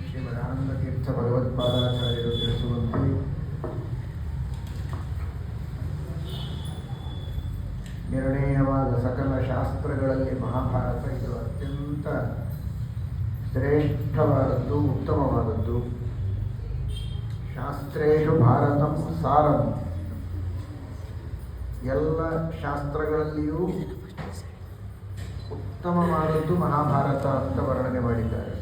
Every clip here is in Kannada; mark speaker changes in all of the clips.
Speaker 1: ಶ್ರೀಮದಾನಂದ ತೀರ್ಥ ಭಗವತ್ಪಾದಾಚಾರ್ಯರು ತಿಳಿಸುವಂತೆ ನಿರ್ಣಯವಾದ ಸಕಲ ಶಾಸ್ತ್ರಗಳಲ್ಲಿ ಮಹಾಭಾರತ ಇದು ಅತ್ಯಂತ ಶ್ರೇಷ್ಠವಾದದ್ದು, ಉತ್ತಮವಾದದ್ದು. ಶಾಸ್ತ್ರೇಷು ಭಾರತಂ ಸಾರಂ, ಎಲ್ಲ ಶಾಸ್ತ್ರಗಳಲ್ಲಿಯೂ ಉತ್ತಮವಾದದ್ದು ಮಹಾಭಾರತ ಅಂತ ವರ್ಣನೆ ಮಾಡಿದ್ದಾರೆ.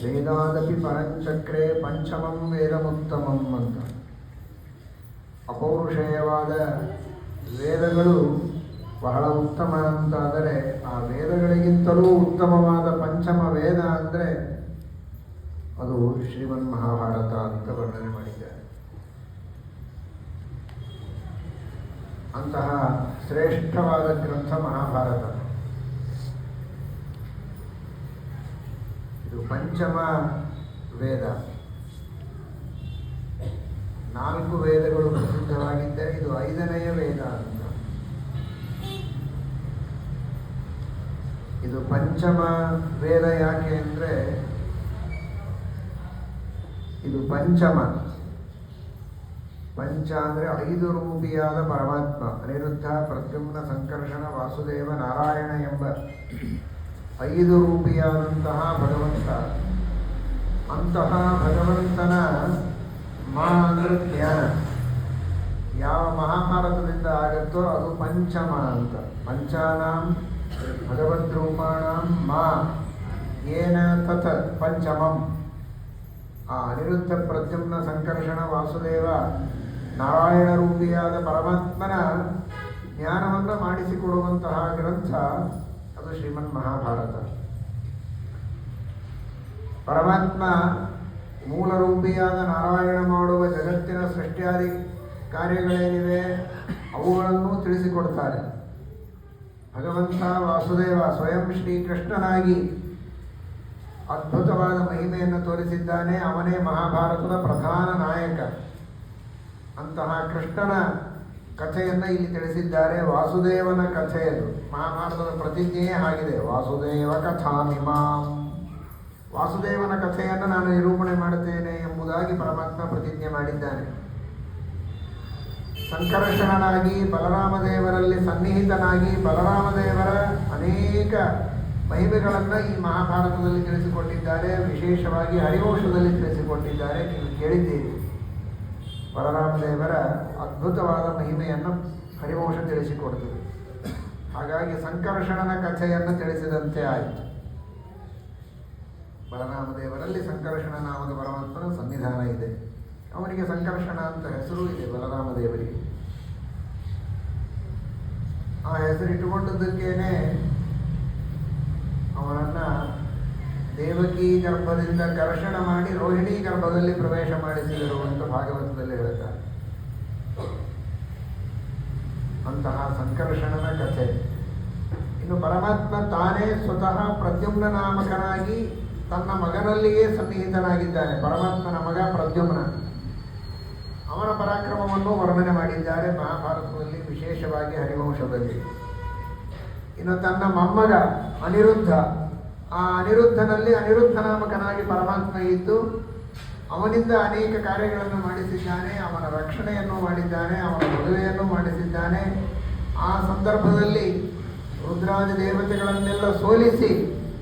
Speaker 1: ವೇದಾದಪಿ ಪರಂಚಕ್ರೆ ಪಂಚಮಂ ವೇದಮುತ್ತಮಂ ಅಂತ. ಅಪೌರುಷೇಯವಾದ ವೇದಗಳು ಬಹಳ ಉತ್ತಮ ಅಂತಾದರೆ, ಆ ವೇದಗಳಿಗಿಂತಲೂ ಉತ್ತಮವಾದ ಪಂಚಮ ವೇದ ಅಂದರೆ ಅದು ಶ್ರೀಮನ್ ಮಹಾಭಾರತ ಅಂತ ವರ್ಣನೆ ಮಾಡಿದ್ದಾರೆ. ಅಂತಹ ಶ್ರೇಷ್ಠವಾದ ಗ್ರಂಥ ಮಹಾಭಾರತ. ಇದು ಪಂಚಮ ವೇದ. 4 ವೇದಗಳು ಪ್ರಸಿದ್ಧವಾಗಿದ್ದರೆ ಇದು 5ನೆಯ ವೇದ ಅಂತ. ಇದು ಪಂಚಮ ವೇದ ಯಾಕೆ ಅಂದರೆ, ಇದು ಪಂಚಮ. ಪಂಚ ಅಂದರೆ 5 ರೂಪಿಯಾದ ಪರಮಾತ್ಮ, ಅನಿರುದ್ಧ, ಪ್ರದ್ಯುಮ್ನ, ಸಂಕರ್ಷಣ, ವಾಸುದೇವ, ನಾರಾಯಣ ಎಂಬ 5 ರೂಪಿಯಾದಂತಹ ಭಗವಂತ. ಅಂತಹ ಭಗವಂತನ ಅಂದರೆ ಜ್ಞಾನ ಯಾವ ಮಹಾಭಾರತದಿಂದ ಆಗುತ್ತೋ ಅದು ಪಂಚಮ ಅಂತ. ಪಂಚಾನಾಂ ಭಗವದ್ರೂಪಾಣಾಂ ಮಾ ಏನ ತತ್ ಪಂಚಮಂ. ಆ ಅನಿರುದ್ಧ, ಪ್ರದ್ಯುಮ್ನ, ಸಂಕರ್ಷಣ, ವಾಸುದೇವ, ನಾರಾಯಣ ರೂಪಿಯಾದ ಪರಮಾತ್ಮನ ಜ್ಞಾನವನ್ನು ಮಾಡಿಸಿಕೊಡುವಂತಹ ಗ್ರಂಥ ಅದು ಶ್ರೀಮನ್ ಮಹಾಭಾರತ. ಪರಮಾತ್ಮ ಮೂಲ ರೂಪಿಯಾದ ನಾರಾಯಣ ಮಾಡುವ ಜಗತ್ತಿನ ಸೃಷ್ಟಿಯಾದಿ ಕಾರ್ಯಗಳೇನಿವೆ ಅವುಗಳನ್ನು ತಿಳಿಸಿಕೊಡ್ತಾರೆ. ಭಗವಂತ ವಾಸುದೇವ ಸ್ವಯಂ ಶ್ರೀಕೃಷ್ಣನಾಗಿ ಅದ್ಭುತವಾದ ಮಹಿಮೆಯನ್ನು ತೋರಿಸಿದ್ದಾನೆ. ಅವನೇ ಮಹಾಭಾರತದ ಪ್ರಧಾನ ನಾಯಕ. ಅಂತಹ ಕೃಷ್ಣನ ಕಥೆಯನ್ನು ಇಲ್ಲಿ ತಿಳಿಸಿದ್ದಾರೆ. ವಾಸುದೇವನ ಕಥೆಯದು. ಮಹಾಭಾರತದ ಪ್ರತಿಜ್ಞೆಯೇ ಆಗಿದೆ, ವಾಸುದೇವ ಕಥಾಮಿಮಾಂ. ವಾಸುದೇವನ ಕಥೆಯನ್ನು ನಾನು ನಿರೂಪಣೆ ಮಾಡುತ್ತೇನೆ ಎಂಬುದಾಗಿ ಪರಮಾತ್ಮ ಪ್ರತಿಜ್ಞೆ ಮಾಡಿದ್ದಾನೆ. ಸಂಕರ್ಷಣನಾಗಿ ಬಲರಾಮದೇವರಲ್ಲಿ ಸನ್ನಿಹಿತನಾಗಿ ಬಲರಾಮದೇವರ ಅನೇಕ ಮಹಿಮೆಗಳನ್ನು ಈ ಮಹಾಭಾರತದಲ್ಲಿ ತಿಳಿಸಿಕೊಟ್ಟಿದ್ದಾರೆ. ವಿಶೇಷವಾಗಿ ಹರಿವಂಶದಲ್ಲಿ ತಿಳಿಸಿಕೊಟ್ಟಿದ್ದಾರೆ. ನೀವು ಕೇಳಿದ್ದೀರಿ, ಬಲರಾಮದೇವರ ಅದ್ಭುತವಾದ ಮಹಿಮೆಯನ್ನು ಹರಿವಂಶ ತಿಳಿಸಿಕೊಡ್ತದೆ. ಹಾಗಾಗಿ ಸಂಕರ್ಷಣನ ಕಥೆಯನ್ನು ತಿಳಿಸಿದಂತೆ ಆಯಿತು. ಬಲರಾಮದೇವರಲ್ಲಿ ಸಂಕರ್ಷಣ ನಾಮದ ಪರಮಾತ್ಮನ ಸನ್ನಿಧಾನ ಇದೆ. ಅವನಿಗೆ ಸಂಕರ್ಷಣ ಅಂತ ಹೆಸರು ಇದೆ ಬಲರಾಮದೇವರಿಗೆ. ಆ ಹೆಸರಿಟ್ಟುಕೊಂಡದ್ದಕ್ಕೇನೆ ಅವನನ್ನು ದೇವಕಿ ಗರ್ಭದಿಂದ ಕರ್ಷಣ ಮಾಡಿ ರೋಹಿಣಿ ಗರ್ಭದಲ್ಲಿ ಪ್ರವೇಶ ಮಾಡಿಸಿದರು ಅಂತ ಭಾಗವತದಲ್ಲಿ ಹೇಳ್ತಾರೆ. ಅಂತಹ ಸಂಕರ್ಷಣನ ಕಥೆ. ಇನ್ನು ಪರಮಾತ್ಮ ತಾನೇ ಸ್ವತಃ ಪ್ರದ್ಯುಮ್ನ ನಾಮಕನಾಗಿ ತನ್ನ ಮಗನಲ್ಲಿಯೇ ಸನ್ನಿಹಿತನಾಗಿದ್ದಾನೆ. ಪರಮಾತ್ಮನ ಮಗ ಪ್ರದ್ಯುಮ್ನ, ಅವನ ಪರಾಕ್ರಮವನ್ನು ವರ್ಣನೆ ಮಾಡಿದ್ದಾರೆ ಮಹಾಭಾರತದಲ್ಲಿ, ವಿಶೇಷವಾಗಿ ಹರಿವಂಶದಲ್ಲಿ. ಇನ್ನು ತನ್ನ ಮೊಮ್ಮಗ ಅನಿರುದ್ಧ, ಆ ಅನಿರುದ್ಧನಲ್ಲಿ ಅನಿರುದ್ಧ ನಾಮಕನಾಗಿ ಪರಮಾತ್ಮ ಇದ್ದು ಅವನಿಂದ ಅನೇಕ ಕಾರ್ಯಗಳನ್ನು ಮಾಡಿಸಿದ್ದಾನೆ. ಅವನ ರಕ್ಷಣೆಯನ್ನು ಮಾಡಿದ್ದಾನೆ, ಅವನ ಮದುವೆಯನ್ನು ಮಾಡಿಸಿದ್ದಾನೆ. ಆ ಸಂದರ್ಭದಲ್ಲಿ ರುದ್ರಾದಿ ದೇವತೆಗಳನ್ನೆಲ್ಲ ಸೋಲಿಸಿ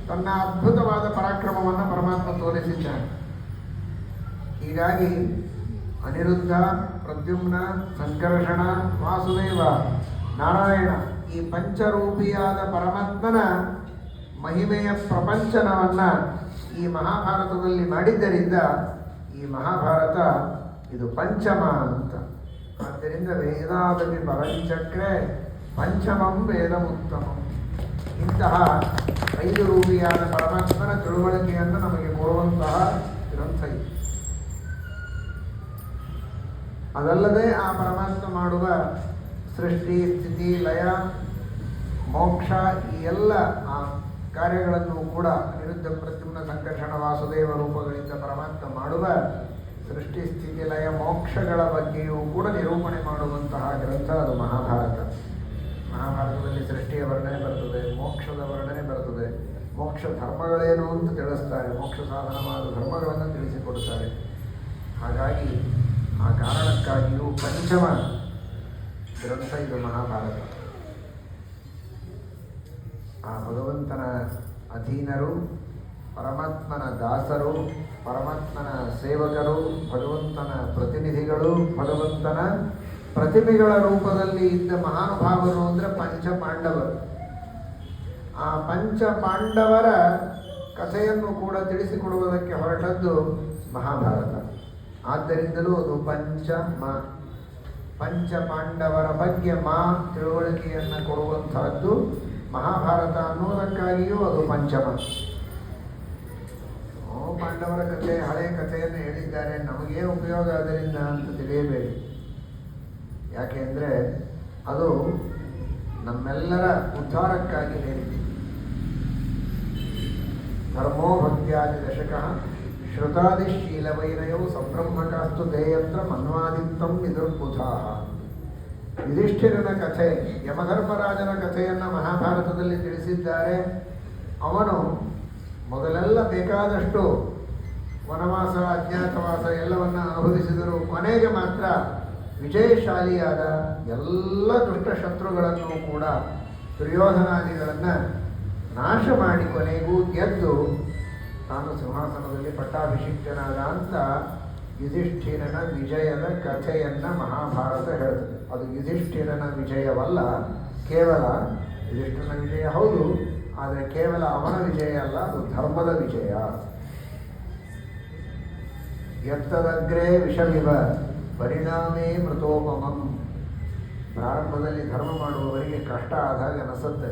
Speaker 1: ತನ್ನ ಅದ್ಭುತವಾದ ಪರಾಕ್ರಮವನ್ನು ಪರಮಾತ್ಮ ತೋರಿಸಿದ್ದಾನೆ. ಹೀಗಾಗಿ ಅನಿರುದ್ಧ, ಪ್ರದ್ಯುಮ್ನ, ಸಂಕರ್ಷಣ, ವಾಸುದೇವ, ನಾರಾಯಣ ಈ ಪಂಚರೂಪಿಯಾದ ಪರಮಾತ್ಮನ ಮಹಿಮೆಯ ಪ್ರಪಂಚನವನ್ನು ಈ ಮಹಾಭಾರತದಲ್ಲಿ ಮಾಡಿದ್ದರಿಂದ ಈ ಮಹಾಭಾರತ ಇದು ಪಂಚಮ ಅಂತ. ಆದ್ದರಿಂದ ವೇದಾದಪಿ ಪರಂಚಕ್ರೆ ಪಂಚಮಂ ವೇದಮುತ್ತಮಂ. ಇಂತಹ 5 ರೂಪಿಯಾದ ಪರಮಾತ್ಮನ ತಿಳುವಳಿಕೆಯನ್ನು ನಮಗೆ ಕೊಡುವಂತಹ ಗ್ರಂಥ ಇದು. ಅದಲ್ಲದೆ ಆ ಪರಮಾತ್ಮ ಮಾಡುವ ಸೃಷ್ಟಿ, ಸ್ಥಿತಿ, ಲಯ, ಮೋಕ್ಷ ಈ ಎಲ್ಲ ಆ ಕಾರ್ಯಗಳನ್ನು ಕೂಡ ಅನಿರುದ್ಧ, ಪ್ರದ್ಯುಮ್ನ, ಸಂಕರ್ಷಣ, ವಾಸುದೇವ ರೂಪಗಳಿಂದ ಪರಮಾತ್ಮ ಮಾಡುವ ಸೃಷ್ಟಿ, ಸ್ಥಿತಿ, ಲಯ, ಮೋಕ್ಷಗಳ ಬಗ್ಗೆಯೂ ಕೂಡ ನಿರೂಪಣೆ ಮಾಡುವಂತಹ ಗ್ರಂಥ ಅದು ಮಹಾಭಾರತ. ಮಹಾಭಾರತದಲ್ಲಿ ಸೃಷ್ಟಿಯ ವರ್ಣನೆ ಬರ್ತದೆ, ಮೋಕ್ಷದ ವರ್ಣನೆ ಬರ್ತದೆ, ಮೋಕ್ಷ ಧರ್ಮಗಳೇನು ಅಂತ ತಿಳಿಸ್ತಾರೆ, ಮೋಕ್ಷ ಸಾಧನವಾದ ಧರ್ಮಗಳನ್ನು ತಿಳಿಸಿಕೊಡುತ್ತಾರೆ. ಹಾಗಾಗಿ ಆ ಕಾರಣಕ್ಕಾಗಿಯೂ ಪಂಚಮ ಗ್ರಂಥ ಇದು ಮಹಾಭಾರತ. ಆ ಭಗವಂತನ ಅಧೀನರು, ಪರಮಾತ್ಮನ ದಾಸರು, ಪರಮಾತ್ಮನ ಸೇವಕರು, ಭಗವಂತನ ಪ್ರತಿನಿಧಿಗಳು, ಭಗವಂತನ ಪ್ರತಿಮೆಗಳ ರೂಪದಲ್ಲಿ ಇದ್ದ ಮಹಾನುಭಾವರು ಅಂದರೆ ಪಂಚ ಪಾಂಡವರು. ಆ ಪಂಚ ಪಾಂಡವರ ಕಥೆಯನ್ನು ಕೂಡ ತಿಳಿಸಿಕೊಡುವುದಕ್ಕೆ ಹೊರಟದ್ದು ಮಹಾಭಾರತ. ಆದ್ದರಿಂದಲೂ ಅದು ಪಂಚ ಪಾಂಡವರ ಬಗ್ಗೆ ತಿಳುವಳಿಕೆಯನ್ನು ಕೊಡುವಂತಹದ್ದು ಮಹಾಭಾರತ ಅನ್ನುವುದಕ್ಕಾಗಿಯೂ ಅದು ಪಂಚಮ. ಪಾಂಡವರ ಕಥೆ ಹಳೆಯ ಕಥೆಯನ್ನು ಹೇಳಿದ್ದಾರೆ, ನಮಗೇ ಉಪಯೋಗ ಅದರಿಂದ ಅಂತ ತಿಳಿಯಬೇಡಿ. ಯಾಕೆ ಅಂದರೆ ಅದು ನಮ್ಮೆಲ್ಲರ ಉದ್ಧಾರಕ್ಕಾಗಿ ಹೇಳಿದೆ. ಧರ್ಮೋ ಭಕ್ತ್ಯಾದಿ ದಶಕಃ ಶ್ರುತಾದಿಶೀಲವೈನಯವು ಸಂಬ್ರಹ್ಮಕಾಸ್ತು ದೇಯಂತ್ರ ಮನ್ವಾದಿತ್ತಂ ವಿದುರ್ಬುಧಾಃ. ಯುಧಿಷ್ಠಿರನ ಕಥೆ, ಯಮಧರ್ಮರಾಜನ ಕಥೆಯನ್ನು ಮಹಾಭಾರತದಲ್ಲಿ ತಿಳಿಸಿದ್ದಾರೆ. ಅವನು ಮೊದಲೆಲ್ಲ ಬೇಕಾದಷ್ಟು ವನವಾಸ, ಅಜ್ಞಾತವಾಸ ಎಲ್ಲವನ್ನ ಅನುಭವಿಸಿದರು. ಕೊನೆಗೆ ಮಾತ್ರ ವಿಜಯಶಾಲಿಯಾದ ಎಲ್ಲ ದುಷ್ಟ ಶತ್ರುಗಳನ್ನು ಕೂಡ ದುರ್ಯೋಧನಾದಿಗಳನ್ನು ನಾಶ ಮಾಡಿ ಕೊನೆಗೂ ಗೆದ್ದು ತಾನು ಸಿಂಹಾಸನದಲ್ಲಿ ಪಟ್ಟಾಭಿಷಿಕ್ತನಾದ ಅಂತ ಯುಧಿಷ್ಠಿರನ ವಿಜಯದ ಕಥೆಯನ್ನು ಮಹಾಭಾರತ ಹೇಳ್ತದೆ. ಅದು ಯುಧಿಷ್ಠಿರನ ವಿಜಯವಲ್ಲ, ಕೇವಲ ಯುಧಿಷ್ಠಿರನ ವಿಜಯ ಹೌದು, ಆದರೆ ಕೇವಲ ಅವನ ವಿಜಯ ಅಲ್ಲ, ಅದು ಧರ್ಮದ ವಿಜಯ. ಎತ್ತದಗ್ರೇ ವಿಷವಿವ ಪರಿಣಾಮೇ ಮೃತೋಪಮಂ. ಪ್ರಾರಂಭದಲ್ಲಿ ಧರ್ಮ ಮಾಡುವವರಿಗೆ ಕಷ್ಟ ಆದಾಗ ಅನಿಸುತ್ತೆ,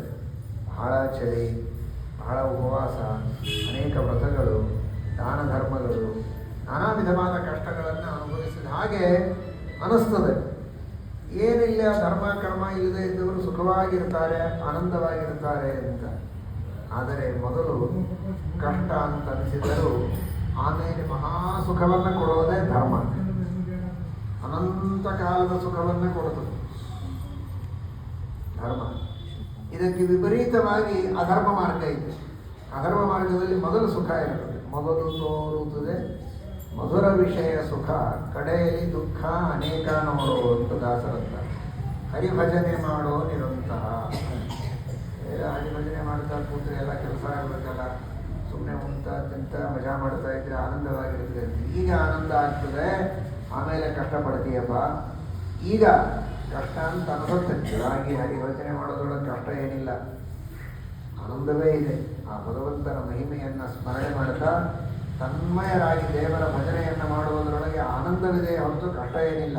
Speaker 1: ಬಹಳ ಚಳಿ, ಬಹಳ ಉಪವಾಸ, ಅನೇಕ ವ್ರತಗಳು, ದಾನ ಧರ್ಮಗಳು, ನಾನಾ ವಿಧವಾದ ಕಷ್ಟಗಳನ್ನು ಅನುಭವಿಸಿದ ಹಾಗೆ ಅನಿಸ್ತದೆ. ಏನಿಲ್ಲ, ಧರ್ಮ ಕರ್ಮ ಇಲ್ಲದೆ ಇದ್ದವರು ಸುಖವಾಗಿರ್ತಾರೆ, ಆನಂದವಾಗಿರ್ತಾರೆ ಅಂತ. ಆದರೆ ಮೊದಲು ಕಷ್ಟ ಅಂತ ಅನಿಸಿದರೂ ಆಮೇಲೆ ಮಹಾ ಸುಖವನ್ನು ಕೊಡುವುದೇ ಧರ್ಮ. ಅನಂತ ಕಾಲದ ಸುಖವನ್ನು ಕೊಡುತ್ತದೆ ಧರ್ಮ. ಇದಕ್ಕೆ ವಿಪರೀತವಾಗಿ ಅಧರ್ಮ ಮಾರ್ಗ ಇದೆ. ಅಧರ್ಮ ಮಾರ್ಗದಲ್ಲಿ ಮೊದಲು ಸುಖ ಇರುತ್ತದೆ, ಮೊದಲು ತೋರುತ್ತದೆ ಮಧುರ ವಿಷಯ ಸುಖ, ಕಡೆಯಲ್ಲಿ ದುಃಖ ಅನೇಕ ನೋಡೋ ಅಂತ ದಾಸರಂತ. ಹರಿಭಜನೆ ಮಾಡೋ ನಿರಂತರ. ಹರಿಭಜನೆ ಮಾಡ್ತಾ ಕೂತ್ರೆ ಎಲ್ಲ ಕೆಲಸ ಆಗಬೇಕಲ್ಲ, ಸುಮ್ಮನೆ ತಿಂತ ಮಜಾ ಮಾಡ್ತಾ ಇದ್ರೆ ಆನಂದವಾಗಿರ್ತದೆ. ಈಗ ಆನಂದ ಆಗ್ತದೆ, ಆಮೇಲೆ ಕಷ್ಟಪಡ್ತೀಯಪ್ಪ. ಈಗ ಕಷ್ಟ ಅಂತ ಅನಿಸುತ್ತೆ. ಚೆನ್ನಾಗಿ ಹರಿಭಜನೆ ಮಾಡೋದ್ರೊಳಗೆ ಕಷ್ಟ ಏನಿಲ್ಲ, ಆನಂದವೇ ಇದೆ. ಆ ಭಗವಂತನ ಮಹಿಮೆಯನ್ನು ಸ್ಮರಣೆ ಮಾಡ್ತಾ ತನ್ಮಯರಾಗಿ ದೇವರ ಭಜನೆಯನ್ನು ಮಾಡುವುದರೊಳಗೆ ಆನಂದವಿದೆ ಹೊರತು ಕಷ್ಟ ಏನಿಲ್ಲ.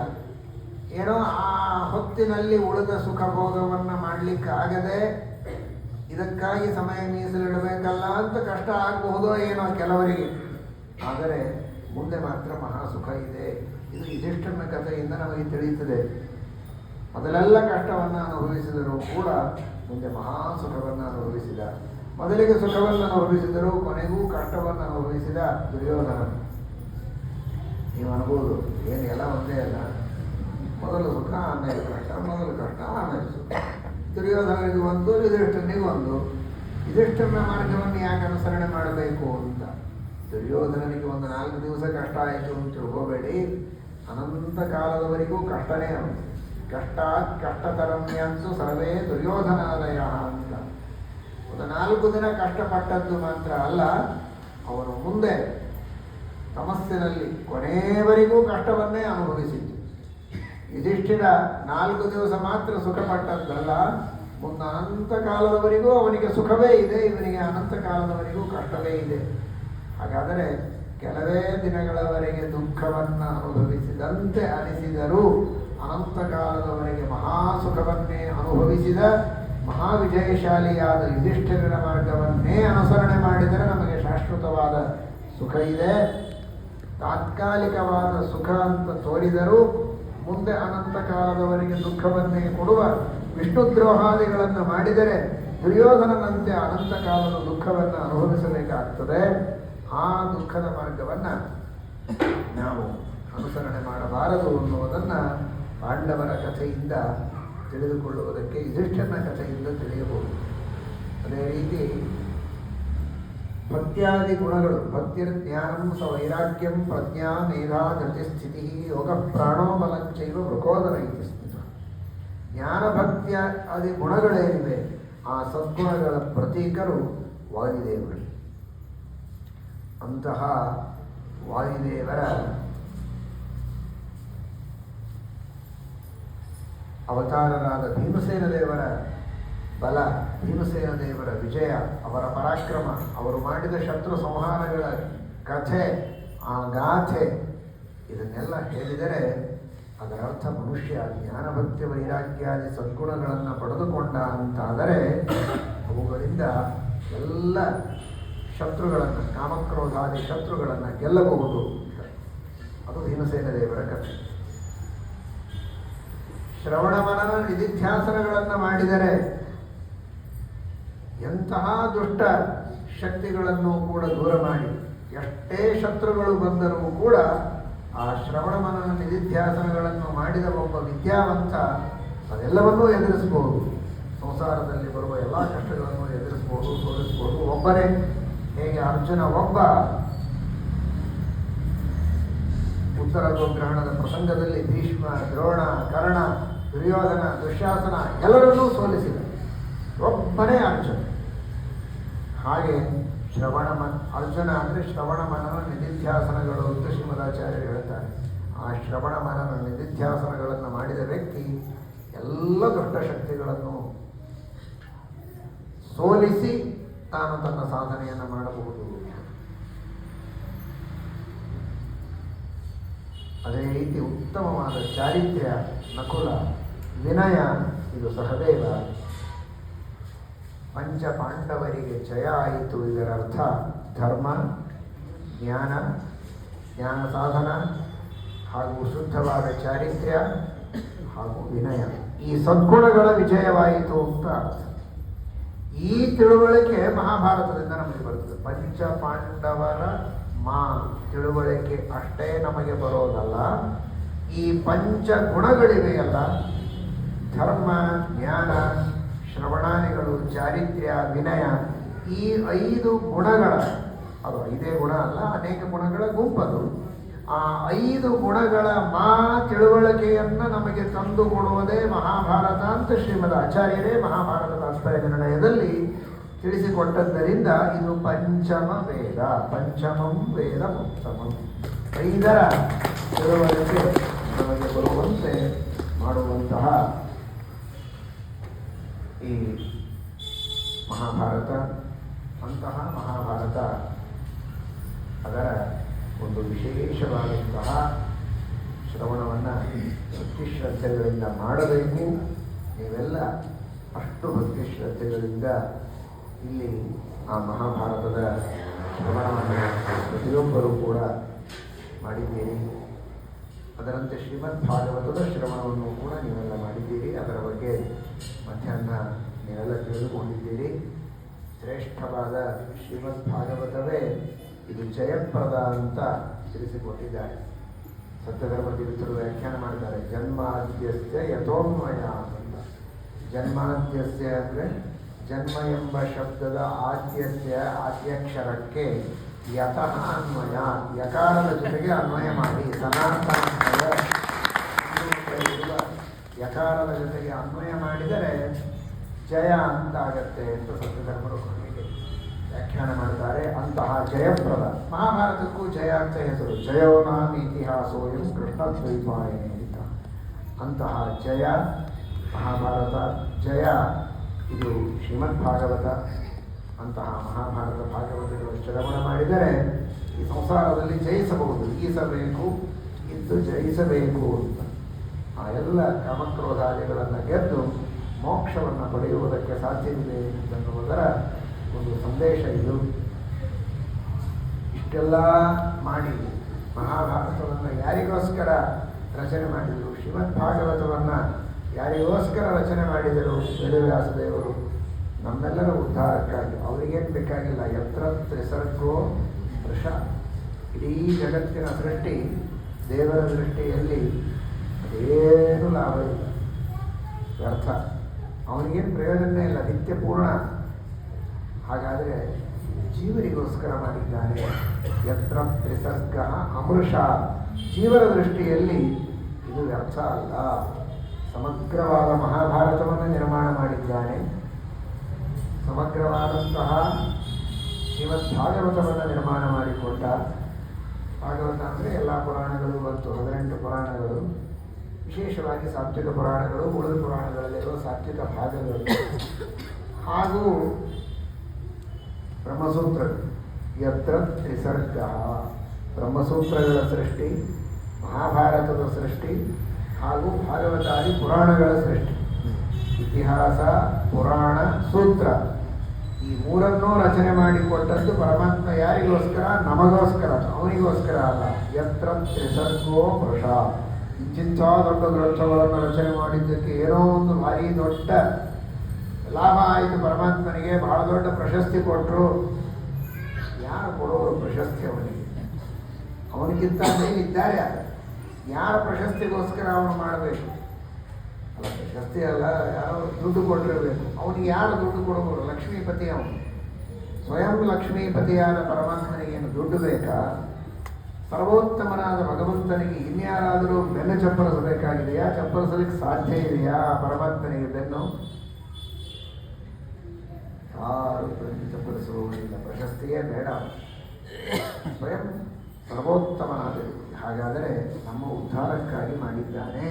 Speaker 1: ಏನೋ ಆ ಹೊತ್ತಿನಲ್ಲಿ ಉಳಿದ ಸುಖ ಭೋಗವನ್ನು ಮಾಡಲಿಕ್ಕಾಗದೆ ಇದಕ್ಕಾಗಿ ಸಮಯ ಮೀಸಲಿಡಬೇಕಲ್ಲ ಅಂತ ಕಷ್ಟ ಆಗಬಹುದೋ ಏನೋ ಕೆಲವರಿಗೆ, ಆದರೆ ಮುಂದೆ ಮಾತ್ರ ಮಹಾ ಸುಖ ಇದೆ. ಇದು ಯುಧಿಷ್ಠಿರನ ಕಥೆಯಿಂದ ನಮಗೆ ತಿಳಿಯುತ್ತದೆ. ಮೊದಲೆಲ್ಲ ಕಷ್ಟವನ್ನು ಅನುಭವಿಸಿದರೂ ಕೂಡ ಮುಂದೆ ಮಹಾ ಸುಖವನ್ನು ಅನುಭವಿಸಿದ. ಮೊದಲಿಗೆ ಸುಖವನ್ನು ಅನುಭವಿಸಿದರೂ ಕೊನೆಗೂ ಕಷ್ಟವನ್ನು ಅನುಭವಿಸಿದ ದುರ್ಯೋಧನ. ನೀವು ಅನ್ಬೋದು, ಏನು ಎಲ್ಲ ಒಂದೇ ಅಲ್ಲ, ಮೊದಲು ಸುಖ ಆಮೇಲೆ ಕಷ್ಟ, ಮೊದಲು ಕಷ್ಟ ಆಮೇಲೆ ಸುಖ. ದುರ್ಯೋಧನಿಗೆ ಒಂದು, ಯುಧಿಷ್ಠಿರನಿಗೆ ಒಂದು. ಯುಧಿಷ್ಠಿರನ ಮಾರ್ಗವನ್ನು ಯಾಕೆ ಅನುಸರಣೆ ಮಾಡಬೇಕು ಅಂತ. ದುರ್ಯೋಧನನಿಗೆ ಒಂದು 4 ದಿವಸ ಕಷ್ಟ ಆಯಿತು ಅಂತ ತಿಳ್ಕೋಬೇಡಿ, ಅನಂತ ಕಾಲದವರೆಗೂ ಕಷ್ಟನೇ ಅವನು. ಕಷ್ಟತರಮ್ಯಂತೂ ಸರ್ವೇ ದುರ್ಯೋಧನಾದಯ ಅಂತ. ಒಂದು 4 ದಿನ ಕಷ್ಟಪಟ್ಟದ್ದು ಮಾತ್ರ ಅಲ್ಲ, ಅವನು ಮುಂದೆ ತಮಸ್ಸಿನಲ್ಲಿ ಕೊನೆಯವರೆಗೂ ಕಷ್ಟವನ್ನೇ ಅನುಭವಿಸಿದ್ದು. ಯುಧಿಷ್ಠಿರ 4 ದಿವಸ ಮಾತ್ರ ಸುಖಪಟ್ಟದ್ದಲ್ಲ, ಮುಂದೆ ಅನಂತ ಕಾಲದವರೆಗೂ ಅವನಿಗೆ ಸುಖವೇ ಇದೆ, ಇವನಿಗೆ ಅನಂತ ಕಾಲದವರೆಗೂ ಕಷ್ಟವೇ ಇದೆ. ಹಾಗಾದರೆ ಕೆಲವೇ ದಿನಗಳವರೆಗೆ ದುಃಖವನ್ನು ಅನುಭವಿಸಿದಂತೆ ಅನಿಸಿದರೂ ಅನಂತ ಕಾಲದವರೆಗೆ ಮಹಾ ಸುಖವನ್ನೇ ಅನುಭವಿಸಿದ ಮಹಾವಿಜಯಶಾಲಿಯಾದ ಯುಧಿಷ್ಠಿರನ ಮಾರ್ಗವನ್ನೇ ಅನುಸರಣೆ ಮಾಡಿದರೆ ನಮಗೆ ಶಾಶ್ವತವಾದ ಸುಖ ಇದೆ. ತಾತ್ಕಾಲಿಕವಾದ ಸುಖ ಅಂತ ತೋರಿದರೂ ಮುಂದೆ ಅನಂತ ಕಾಲದವರೆಗೆ ದುಃಖವನ್ನೇ ಕೊಡುವ ವಿಷ್ಣು ದ್ರೋಹಾದಿಗಳನ್ನು ಮಾಡಿದರೆ ದುರ್ಯೋಧನನಂತೆ ಅನಂತ ಕಾಲದ ದುಃಖವನ್ನು ಅನುಭವಿಸಬೇಕಾಗ್ತದೆ. ಆ ದುಃಖದ ಮಾರ್ಗವನ್ನು ನಾವು ಅನುಸರಣೆ ಮಾಡಬಾರದು ಅನ್ನುವುದನ್ನು ಪಾಂಡವರ ಕಥೆಯಿಂದ ತಿಳಿದುಕೊಳ್ಳುವುದಕ್ಕೆ ಯುಧಿಷ್ಠಿರನ ಕಥೆಯಿಂದ ತಿಳಿಯಬಹುದು. ಅದೇ ರೀತಿ ಭಕ್ತ್ಯಾದಿ ಗುಣಗಳು, ಭಕ್ತಿರ್ ಜ್ಞಾನಂ ಸ ವೈರಾಗ್ಯಂ ಪ್ರಜ್ಞಾ ಮೇಧಾ ಧೃತಿ ಸ್ಥಿತಿ ಯೋಗ ಪ್ರಾಣೋಬಲಂಚೈವ ವೃಕೋದರ ಇತಿ ಸ್ಥಿತ. ಜ್ಞಾನ ಭಕ್ತಿಯ ಆದಿ ಗುಣಗಳೇನಿವೆ ಆ ಸದ್ಗುಣಗಳ ಪ್ರತೀಕರು ವಾಯುದೇವರು. ಅಂತಹ ವಾಯುದೇವರ ಅವತಾರರಾದ ಭೀಮಸೇನ ದೇವರ ಬಲ, ಭೀಮಸೇನ ದೇವರ ವಿಜಯ, ಅವರ ಪರಾಕ್ರಮ, ಅವರು ಮಾಡಿದ ಶತ್ರು ಸಂಹಾರಗಳ ಕಥೆ, ಆ ಗಾಥೆ, ಇದನ್ನೆಲ್ಲ ಹೇಳಿದರೆ ಅದರ ಅರ್ಥ ಮನುಷ್ಯ ಜ್ಞಾನಭಕ್ತಿ ವೈರಾಗ್ಯಾದಿ ಸದ್ಗುಣಗಳನ್ನು ಪಡೆದುಕೊಂಡ ಅಂತಾದರೆ ಅವುಗಳಿಂದ ಎಲ್ಲ ಶತ್ರುಗಳನ್ನು, ಕಾಮಕ್ರೋಧಾದಿ ಶತ್ರುಗಳನ್ನು ಗೆಲ್ಲಬಹುದು. ಅದು ಭೀಮಸೇನ ದೇವರ ಕಥೆ. ಶ್ರವಣ ಮನನ ನಿಧಿಧ್ಯಾಸನಗಳನ್ನು ಮಾಡಿದರೆ ಎಂತಹ ದುಷ್ಟ ಶಕ್ತಿಗಳನ್ನು ಕೂಡ ದೂರ ಮಾಡಿ, ಎಷ್ಟೇ ಶತ್ರುಗಳು ಬಂದರೂ ಕೂಡ ಆ ಶ್ರವಣ ಮನನ ನಿಧಿಧ್ಯಾಸನಗಳನ್ನು ಮಾಡಿದ ಒಬ್ಬ ವಿದ್ಯಾವಂತ ಅದೆಲ್ಲವನ್ನೂ ಎದುರಿಸಬಹುದು. ಸಂಸಾರದಲ್ಲಿ ಬರುವ ಎಲ್ಲ ಕಷ್ಟಗಳನ್ನು ಎದುರಿಸಬಹುದು, ಸೋಲಿಸಬಹುದು ಒಬ್ಬನೇ. ಹೇಗೆ ಅರ್ಜುನ ಒಬ್ಬ ಉತ್ತರ ಗೋಗ್ರಹಣದ ಪ್ರಸಂಗದಲ್ಲಿ ಭೀಷ್ಮ, ದ್ರೋಣ, ಕರ್ಣ, ದುರ್ಯೋಧನ, ದುಶ್ಯಾಸನ ಎಲ್ಲರನ್ನೂ ಸೋಲಿಸಿದ ಒಬ್ಬನೇ ಅರ್ಜುನ. ಹಾಗೆ ಅರ್ಜುನ ಅಂದರೆ ಶ್ರವಣ ಮನನ ನಿಧಿಧ್ಯಾಸನಗಳು ಅಂತ ಶ್ರೀಮದಾಚಾರ್ಯರು ಹೇಳ್ತಾರೆ. ಆ ಶ್ರವಣ ಮನನ ನಿಧಿಧ್ಯಾಸನಗಳನ್ನು ಮಾಡಿದ ವ್ಯಕ್ತಿ ಎಲ್ಲ ದೊಡ್ಡ ಶಕ್ತಿಗಳನ್ನು ಸೋಲಿಸಿ ತಾನು ತನ್ನ ಸಾಧನೆಯನ್ನು ಮಾಡಬಹುದು. ಅದೇ ರೀತಿ ಉತ್ತಮವಾದ ಚಾರಿತ್ರ್ಯ, ನಕುಲ, ವಿನಯ, ಇದು ಸಹದೇವ. ಪಂಚ ಪಾಂಡವರಿಗೆ ಜಯ ಆಯಿತು. ಇದರ ಅರ್ಥ ಧರ್ಮ, ಜ್ಞಾನ, ಜ್ಞಾನ ಸಾಧನ ಹಾಗೂ ಶುದ್ಧವಾದ ಚಾರಿತ್ರ್ಯ ಹಾಗೂ ವಿನಯ, ಈ ಸದ್ಗುಣಗಳ ವಿಜಯವಾಯಿತು ಅಂತ ಅರ್ಥ. ಈ ತಿಳುವಳಿಕೆ ಮಹಾಭಾರತದಿಂದ ನಮಗೆ ಬರ್ತದೆ. ಪಂಚ ಪಾಂಡವರ ತಿಳುವಳಿಕೆ ಅಷ್ಟೇ ನಮಗೆ ಬರೋದಲ್ಲ, ಈ ಪಂಚ ಗುಣಗಳಿವೆಯಲ್ಲ, ಧರ್ಮ, ಜ್ಞಾನ, ಶ್ರವಣಾದಿಗಳು, ಚಾರಿತ್ರ್ಯ, ವಿನಯ, ಈ 5 ಗುಣಗಳ, ಅದು 5 ಗುಣ ಅಲ್ಲ, ಅನೇಕ ಗುಣಗಳ ಗುಂಪದು. ಆ 5 ಗುಣಗಳ ತಿಳುವಳಿಕೆಯನ್ನು ನಮಗೆ ತಂದು ಕೊಡುವುದೇ ಮಹಾಭಾರತ ಅಂತ ಶ್ರೀಮದ್ ಆಚಾರ್ಯರೇ ಮಹಾಭಾರತದ ಅರ್ಥಯ ನಿರ್ಣಯದಲ್ಲಿ ತಿಳಿಸಿಕೊಟ್ಟದ್ದರಿಂದ ಇದು ಪಂಚಮ ವೇದ, ಪಂಚಮಂ ವೇದ ಉತ್ತಮಂ. 5ರ ತಿಳುವಳಿಕೆ ನಮಗೆ ಬರುವಂತೆ ಮಾಡುವಂತಹ ಈ ಮಹಾಭಾರತ, ಅಂತಹ ಮಹಾಭಾರತ ಅದರ ಒಂದು ವಿಶೇಷವಾದಂತಹ ಶ್ರವಣವನ್ನು ಭಕ್ತಿ ಶ್ರದ್ಧೆಗಳಿಂದ ಮಾಡಬೇಕು. ನೀವೆಲ್ಲ ಅಷ್ಟು ಭಕ್ತಿ ಶ್ರದ್ಧೆಗಳಿಂದ ಇಲ್ಲಿ ಆ ಮಹಾಭಾರತದ ಶ್ರವಣವನ್ನು ಪ್ರತಿಯೊಬ್ಬರೂ ಕೂಡ ಮಾಡಿದ್ದೀರಿ. ಅದರಂತೆ ಶ್ರೀಮದ್ ಭಾಗವತದ ಶ್ರವಣವನ್ನು ಕೂಡ ನೀವೆಲ್ಲ ಮಾಡಿದ್ದೀರಿ. ಅದರ ಬಗ್ಗೆ ಮಧ್ಯಾಹ್ನ ನೀವೆಲ್ಲ ತಿಳಿದುಕೊಂಡಿದ್ದೀರಿ. ಶ್ರೇಷ್ಠವಾದ ಶ್ರೀಮದ್ ಭಾಗವತವೇ ಇದು ಜಯಪ್ರದ ಅಂತ ತಿಳಿಸಿಕೊಟ್ಟಿದ್ದಾರೆ. ಸತ್ಯಧರ್ಮ ತೀರ್ಥರು ವ್ಯಾಖ್ಯಾನ ಮಾಡ್ತಾರೆ. ಜನ್ಮಾದ್ಯಸ್ಯ ಯಥೋನ್ವಯ ಅಂತ. ಜನ್ಮಾದ್ಯಸ್ಯ ಅಂದರೆ ಜನ್ಮ ಎಂಬ ಶಬ್ದದ ಆದ್ಯಕ್ಷರಕ್ಕೆ ಯತಃ ಅನ್ವಯ, ಯಕಾರದ ಜೊತೆಗೆ ಅನ್ವಯ ಮಾಡಿ, ಸನಾತನ ಯಕಾರದ ಜೊತೆಗೆ ಅನ್ವಯ ಮಾಡಿದರೆ ಜಯ ಅಂತಾಗತ್ತೆ ಅಂತ ಸತ್ಯಧರ್ಮರು ಕೊನೆಗೆ ವ್ಯಾಖ್ಯಾನ ಮಾಡ್ತಾರೆ. ಅಂತಹ ಜಯಪ್ರದ ಮಹಾಭಾರತಕ್ಕೂ ಜಯ ಅಂತ ಹೆಸರು. ಜಯೋ ನಾಮ ಇತಿಹಾಸೋಯಂ ಕೃಷ್ಣದ್ವೈಪಾಯನೇ ಅಂತ. ಅಂತಹ ಜಯ ಮಹಾಭಾರತ, ಜಯ ಇದು ಶ್ರೀಮದ್ ಭಾಗವತ. ಅಂತಹ ಮಹಾಭಾರತ ಭಾಗವತಗಳು ಶ್ರವಣ ಮಾಡಿದರೆ ಈ ಸಂಸಾರದಲ್ಲಿ ಜಯಿಸಬಹುದು. ಈಸಬೇಕು, ಇದ್ದು ಜಯಿಸಬೇಕು ಅಂತ. ಆ ಎಲ್ಲ ಕಾಮಕ್ರೋಧಾದಿಗಳನ್ನು ಗೆದ್ದು ಮೋಕ್ಷವನ್ನು ಪಡೆಯುವುದಕ್ಕೆ ಸಾಧ್ಯವಿದೆ ಎನ್ನುವುದರ ಒಂದು ಸಂದೇಶ ಇದು. ಇಷ್ಟೆಲ್ಲ ಮಾಡಿ ಮಹಾಭಾರತವನ್ನು ಯಾರಿಗೋಸ್ಕರ ರಚನೆ ಮಾಡಿದರು, ಶ್ರೀಮದ್ ಭಾಗವತವನ್ನು ಯಾರಿಗೋಸ್ಕರ ರಚನೆ ಮಾಡಿದರು ವೇದವ್ಯಾಸದೇವರು? ನಮ್ಮೆಲ್ಲರ ಉದ್ಧಾರಕ್ಕಾಗಿ. ಅವರಿಗೇನು ಬೇಕಾಗಿಲ್ಲ. ಯತ್ರ ತ್ರಿಸರ್ಗೋ ವೃಷ, ಇಡೀ ಜಗತ್ತಿನ ಸೃಷ್ಟಿ ದೇವರ ದೃಷ್ಟಿಯಲ್ಲಿ ಅದೇನು ಲಾಭ ಇಲ್ಲ. ವ್ಯರ್ಥ, ಅವನಿಗೇನು ಪ್ರಯೋಜನ ಇಲ್ಲ, ನಿತ್ಯ ಪೂರ್ಣ. ಹಾಗಾದರೆ ಜೀವರಿಗೋಸ್ಕರ ಮಾಡಿದ್ದಾನೆ. ಯತ್ರ ತ್ರಿಸರ್ಗ ಅಮೃಷ, ಜೀವನ ದೃಷ್ಟಿಯಲ್ಲಿ ಇದು ವ್ಯರ್ಥ ಅಲ್ಲ. ಸಮಗ್ರವಾದ ಮಹಾಭಾರತವನ್ನು ನಿರ್ಮಾಣ ಮಾಡಿದ್ದಾನೆ. ಸಮಗ್ರವಾದಂತಹ ಶ್ರೀಮದ್ ಭಾಗವತವನ್ನು ನಿರ್ಮಾಣ ಮಾಡಿಕೊಂಡ. ಭಾಗವತ ಅಂದರೆ ಎಲ್ಲ ಪುರಾಣಗಳು ಬಂತು, 18 ಪುರಾಣಗಳು, ವಿಶೇಷವಾಗಿ ಸಾತ್ವಿಕ ಪುರಾಣಗಳು, ಉಳಿದ ಪುರಾಣಗಳಲ್ಲಿರುವ ಸಾತ್ವಿಕ ಭಾಗಗಳು, ಹಾಗೂ ಬ್ರಹ್ಮಸೂತ್ರಗಳು. ಯತ್ರ ತ್ರಿಸರ್ಗ, ಬ್ರಹ್ಮಸೂತ್ರಗಳ ಸೃಷ್ಟಿ, ಮಹಾಭಾರತದ ಸೃಷ್ಟಿ, ಹಾಗೂ ಭಾಗವತಾದಿ ಪುರಾಣಗಳ ಸೃಷ್ಟಿ. ಇತಿಹಾಸ, ಪುರಾಣ, ಸೂತ್ರ, ಈ ಮೂರನ್ನೂ ರಚನೆ ಮಾಡಿಕೊಟ್ಟದ್ದು ಪರಮಾತ್ಮ. ಯಾರಿಗೋಸ್ಕರ? ನಮಗೋಸ್ಕರ, ಅವನಿಗೋಸ್ಕರ ಅಲ್ಲ. ಯತ್ರ ತ್ರಿಸರ್ಗೋ ವೃಷ, ಇಂಚಿಂಥ ದೊಡ್ಡ ಗ್ರಂಥಗಳನ್ನು ರಚನೆ ಮಾಡಿದ್ದಕ್ಕೆ ಏನೋ ಒಂದು ಭಾರಿ ದೊಡ್ಡ ಲಾಭ ಆಯಿತು ಪರಮಾತ್ಮನಿಗೆ, ಬಹಳ ದೊಡ್ಡ ಪ್ರಶಸ್ತಿ ಕೊಟ್ಟರು. ಯಾರು ಕೊಡೋರು ಪ್ರಶಸ್ತಿ ಅವನಿಗೆ? ಅವನಿಗಿಂತ ಮೇಲಿದ್ದಾರೆ. ಯಾರ ಪ್ರಶಸ್ತಿಗೋಸ್ಕರ ಅವನು ಮಾಡಬೇಕು? ಅಲ್ಲ, ಪ್ರಶಸ್ತಿ ಅಲ್ಲ, ಯಾರೋ ದುಡ್ಡು ಕೊಟ್ಟಿರಬೇಕು. ಅವನಿಗೆ ಯಾರು ದುಡ್ಡು ಕೊಡೋರು? ಲಕ್ಷ್ಮೀಪತಿ. ಅವನು ಸ್ವಯಂ ಲಕ್ಷ್ಮೀಪತಿಯಾದ ಪರಮಾತ್ಮನಿಗೇನು ದುಡ್ಡು ಬೇಕಾ? ಸರ್ವೋತ್ತಮನಾದ ಭಗವಂತನಿಗೆ ಇನ್ಯಾರಾದರೂ ಬೆನ್ನು ಚಪ್ಪರಿಸಬೇಕಾಗಿದೆಯಾ? ಚಪ್ಪರಿಸಲಿಕ್ಕೆ ಸಾಧ್ಯ ಇದೆಯಾ ಪರಮಾತ್ಮನಿಗೆ ಬೆನ್ನು? ಯಾರು ಬೆನ್ನು ಚಪ್ಪರಿಸುವುದಿಲ್ಲ, ಪ್ರಶಸ್ತಿಯೇ ಬೇಡ. ಸ್ವಯಂ ಸರ್ವೋತ್ತಮನಾದ. ಹಾಗಾದರೆ ನಮ್ಮ ಉದ್ಧಾರಕ್ಕಾಗಿ ಮಾಡಿದ್ದಾನೆ.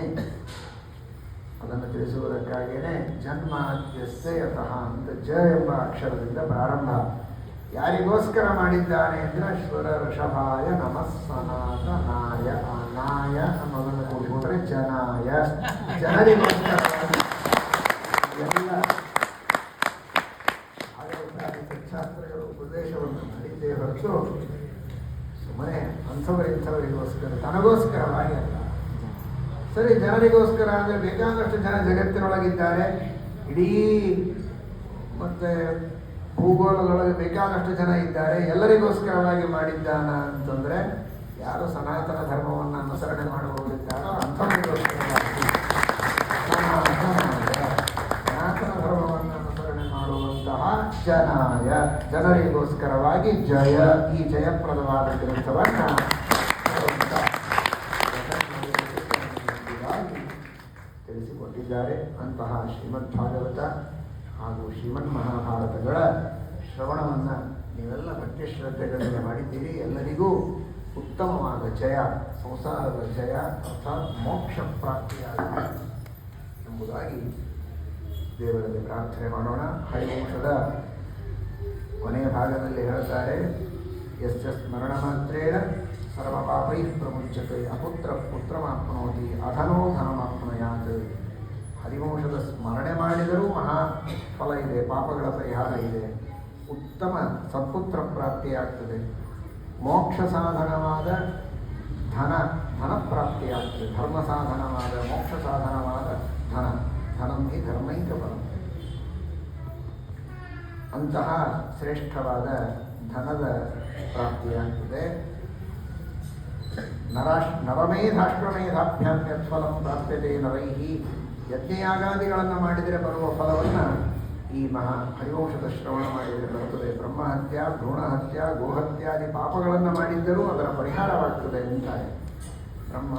Speaker 1: ಅದನ್ನು ತಿಳಿಸುವುದಕ್ಕಾಗಿಯೇ ಜನ್ಮಾದ್ಯಸ್ಯ ಯತಃ ಅಂತ ಜ ಎಂಬ ಅಕ್ಷರದಿಂದ ಪ್ರಾರಂಭ. ಯಾರಿಗೋಸ್ಕರ ಮಾಡಿದ್ದಾನೆ ಅಂದರೆ ಶ್ವರ ಋಷಭಾಯ ನಮಃ ಸನಾತನಾಯ. ನಾಯ ಅನ್ನೋದನ್ನು ಕೂಡಿಕೊಂಡ್ರೆ ಜನಾಯ, ಜನರಿಗೋಸ್ಕರ ಎಲ್ಲ ಶಾಸ್ತ್ರಗಳು ಉಪದೇಶವನ್ನು ಮಾಡಿದ್ದೇ ಹೊರತು ಸುಮ್ಮನೆ ಅಂಥವರಿಂಥವರಿಗೋಸ್ಕರ, ತನಗೋಸ್ಕರವಾಗಿ ಅಲ್ಲ. ಸರಿ, ಜನರಿಗೋಸ್ಕರ ಅಂದರೆ ಬೇಕಾದಷ್ಟು ಜನ ಜಗತ್ತಿನೊಳಗಿದ್ದಾರೆ. ಇಡೀ ಮತ್ತೆ ಭೂಗೋಳದೊಳಗೆ ಬೇಕಾದಷ್ಟು ಜನ ಇದ್ದಾರೆ. ಎಲ್ಲರಿಗೋಸ್ಕರವಾಗಿ ಮಾಡಿದ್ದಾನ ಅಂತಂದರೆ ಯಾರು ಸನಾತನ ಧರ್ಮವನ್ನು ಅನುಸರಣೆ ಮಾಡುವವರಿದ್ದಾರೋ ಅಂಥವರಿಗೋಸ್ಕರವಾಗಿ. ಸನಾತನ ಧರ್ಮವನ್ನು ಅನುಸರಣೆ ಮಾಡುವಂತಹ ಜನಾಯ, ಜನರಿಗೋಸ್ಕರವಾಗಿ ಜಯ, ಈ ಜಯಪ್ರದವಾದ ಗ್ರಂಥವನ್ನು ತಿಳಿಸಿಕೊಟ್ಟಿದ್ದಾರೆ. ಅಂತಹ ಶ್ರೀಮದ್ ಭಾಗವತ ಹಾಗೂ ಶ್ರೀಮನ್ ಮಹಾಭಾರತಗಳ ಶ್ರವಣವನ್ನು ನೀವೆಲ್ಲ ಭಕ್ತಿ ಶ್ರದ್ಧೆಗಳಿಂದ ಮಾಡಿದ್ದೀರಿ. ಎಲ್ಲರಿಗೂ ಉತ್ತಮವಾದ ಜಯ, ಸಂಸಾರದ ಜಯ ಅರ್ಥಾತ್ ಮೋಕ್ಷ ಪ್ರಾಪ್ತಿಯಾಗಲಿ ಎಂಬುದಾಗಿ ದೇವರಲ್ಲಿ ಪ್ರಾರ್ಥನೆ ಮಾಡೋಣ. ಹರಿವಂಶದ ಕೊನೆಯ ಭಾಗದಲ್ಲಿ ಹೇಳ್ತಾರೆ, ಯಸ್ಯ ಸ್ಮರಣ ಮಾತ್ರೇಣ ಸರ್ವ ಪಾಪೈ ಪ್ರಮುಚ್ಯತೆ ಅಪುತ್ರ ಪುತ್ರಮಾಪ್ನೋತಿ ಅಧನೋ ಧನಮಾಪ್ನುಯಾತ್. ಹರಿವಂಶದ ಸ್ಮರಣೆ ಮಾಡಿದರೂ ಮಹಾ ಫಲ ಇದೆ, ಪಾಪಗಳ ಪರಿಹಾರ ಇದೆ, ಉತ್ತಮ ಸತ್ಪುತ್ರ ಪ್ರಾಪ್ತಿಯಾಗ್ತದೆ, ಮೋಕ್ಷ ಸಾಧನವಾದ ಧನ ಪ್ರಾಪ್ತಿಯಾಗ್ತದೆ, ಧರ್ಮ ಸಾಧನವಾದ ಮೋಕ್ಷ ಸಾಧನವಾದ ಧನಂ ಹಿ ಧರ್ಮೈಕ ಫಲಂ. ಅಂತಹ ಶ್ರೇಷ್ಠವಾದ ಧನದ ಪ್ರಾಪ್ತಿಯಾಗ್ತದೆ. ನರಮೇಧಾಶ್ವಮೇಧಾಭ್ಯಾಂ ಯತ್ಫಲಂ ಪ್ರಾಪ್ಯತೆ ನರೈಹಿ. ಯಜ್ಞಯಾಗಾದಿಗಳನ್ನು ಮಾಡಿದರೆ ಬರುವ ಫಲವನ್ನು ಈ ಹರಿವಂಶದ ಶ್ರವಣ ಮಾಡಿದರೆ ಬರುತ್ತದೆ. ಬ್ರಹ್ಮಹತ್ಯ, ಭ್ರೂಣಹತ್ಯ, ಗೋಹತ್ಯಾದಿ ಪಾಪಗಳನ್ನು ಮಾಡಿದ್ದರೂ ಅದರ ಪರಿಹಾರವಾಗ್ತದೆ ಅಂತಾರೆ. ಬ್ರಹ್ಮ,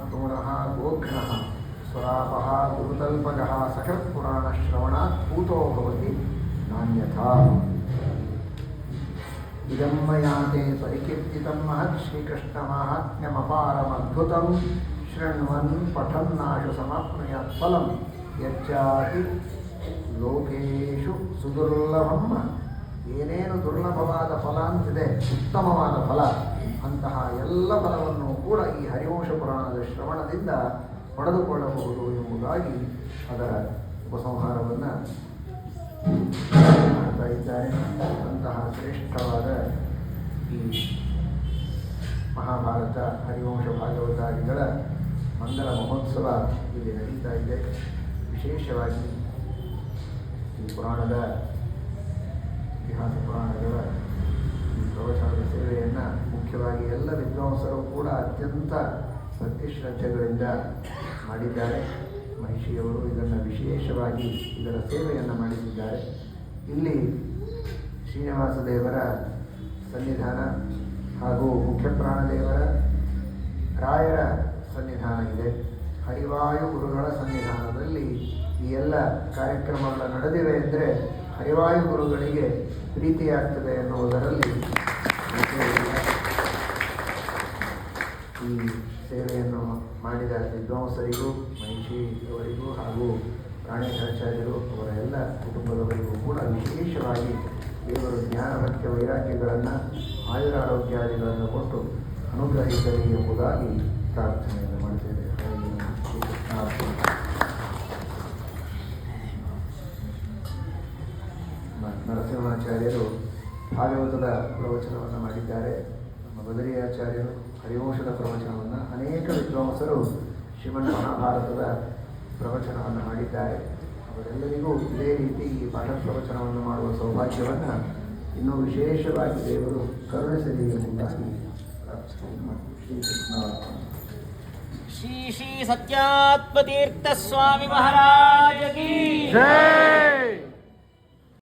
Speaker 1: ಭ್ರೂಣ, ಗೋಘ್ನ, ಸ್ವರಾಪ, ಗುರುತಲ್ಪಗ ಸಕೃತ್ ಪುರಾಣ ಶ್ರವಣಾತ್ ಭೂತೋ ಭವತಿ ನಾನ್ಯಥಾ. ಇದಂ ಮಯಾತೆ ಪರಿಕೀರ್ತಿತಂ ಮಹತ್ ಶ್ರೀಕೃಷ್ಣ ಮಾಹಾತ್ಮ್ಯಮಪಾರಮದ್ಭುತಂ ಶೃಣ್ವನ್ ಪಠನ್ನಾಶು ಸಮಾಪ್ನುಯಾತ್ ಫಲಂ ಯಚ್ಚಾತಿ ಲೋಕೇಶು ಸುದುರ್ಲಭಂ. ಏನೇನು ದುರ್ಲಭವಾದ ಫಲ ಅಂತಿದೆ, ಉತ್ತಮವಾದ ಫಲ, ಅಂತಹ ಎಲ್ಲ ಫಲವನ್ನು ಕೂಡ ಈ ಹರಿವಂಶ ಪುರಾಣದ ಶ್ರವಣದಿಂದ ಪಡೆದುಕೊಳ್ಳಬಹುದು ಎಂಬುದಾಗಿ ಅದರ ಉಪಸಂಹಾರವನ್ನು ಮಾಡ್ತಾ ಇದ್ದಾರೆ. ಅಂತಹ ಶ್ರೇಷ್ಠವಾದ ಈ ಮಹಾಭಾರತ ಹರಿವಂಶ ಭಾಗವತಾದಿಗಳ ಮಂಗಲ ಮಹೋತ್ಸವ ಇಲ್ಲಿ ನಡೀತಾ ಇದೆ. ವಿಶೇಷವಾಗಿ ಈ ಪುರಾಣದ ಇತಿಹಾಸ ಪುರಾಣಗಳ ಈ ಪ್ರವಚನದ ಸೇವೆಯನ್ನು ಮುಖ್ಯವಾಗಿ ಎಲ್ಲ ವಿದ್ವಾಂಸರು ಕೂಡ ಅತ್ಯಂತ ಭಕ್ತಿ ಶ್ರದ್ಧೆಗಳಿಂದ ಮಾಡಿದ್ದಾರೆ. ಮಹಿಷಿಯವರು ಇದನ್ನು ವಿಶೇಷವಾಗಿ ಇದರ ಸೇವೆಯನ್ನು ಮಾಡಿಸಿದ್ದಾರೆ. ಇಲ್ಲಿ ಶ್ರೀನಿವಾಸ ದೇವರ ಸನ್ನಿಧಾನ ಹಾಗೂ ಮುಖ್ಯ ಪ್ರಾಣದೇವರ ರಾಯರ ಸನ್ನಿಧಾನ ಇದೆ. ಹರಿವಾಯು ಗುರುಗಳ ಸನ್ನಿಧಾನದಲ್ಲಿ ಈ ಎಲ್ಲ ಕಾರ್ಯಕ್ರಮಗಳು ನಡೆದಿವೆ ಅಂದರೆ ಹರಿವಾಯು ಗುರುಗಳಿಗೆ ಪ್ರೀತಿಯಾಗ್ತದೆ ಎನ್ನುವುದರಲ್ಲಿ ಈ ಸೇವೆಯನ್ನು ಮಾಡಿದ ವಿದ್ವಾಂಸರಿಗೂ ಮಹಿಷಿಯವರಿಗೂ ಹಾಗೂ ಪ್ರಾಣೇಶಾಚಾರ್ಯರು ಅವರ ಎಲ್ಲ ಕುಟುಂಬದವರಿಗೂ ಕೂಡ ವಿಶೇಷವಾಗಿ ದೇವರು ಜ್ಞಾನ ಭಕ್ತಿ ವೈರಾಗ್ಯಗಳನ್ನು ಆಯುರಾರೋಗ್ಯಾದಿಗಳನ್ನು ಕೊಟ್ಟು ಅನುಗ್ರಹಿಸಲಿ ಎಂಬುದಾಗಿ ಪ್ರಾರ್ಥನೆಯನ್ನು ಮಾಡ್ತೇವೆ. ನರಸಿಂಹಾಚಾರ್ಯರು ಭಾಗವತದ ಪ್ರವಚನವನ್ನು ಮಾಡಿದ್ದಾರೆ. ನಮ್ಮ ಬದರಿಯಾಚಾರ್ಯರು ಹರಿವಂಶದ ಪ್ರವಚನವನ್ನು, ಅನೇಕ ವಿದ್ವಾಂಸರು ಶ್ರೀಮನ್ ಮಹಾಭಾರತದ ಪ್ರವಚನವನ್ನು ಮಾಡಿದ್ದಾರೆ. ಅವರೆಲ್ಲರಿಗೂ ಇದೇ ರೀತಿ ಈ ಪಾಠ ಪ್ರವಚನವನ್ನು ಮಾಡುವ ಸೌಭಾಗ್ಯವನ್ನು ಇನ್ನೂ ವಿಶೇಷವಾಗಿ ದೇವರು ಕರುಣಿಸಲಿ ಎಂಬುದಾಗಿ
Speaker 2: ಶ್ರೀ ಶ್ರೀ ಸತ್ಯಾತ್ಮತೀರ್ಥ ಸ್ವಾಮಿ ಮಹಾರಾಜ ಕೀ ಜೈ.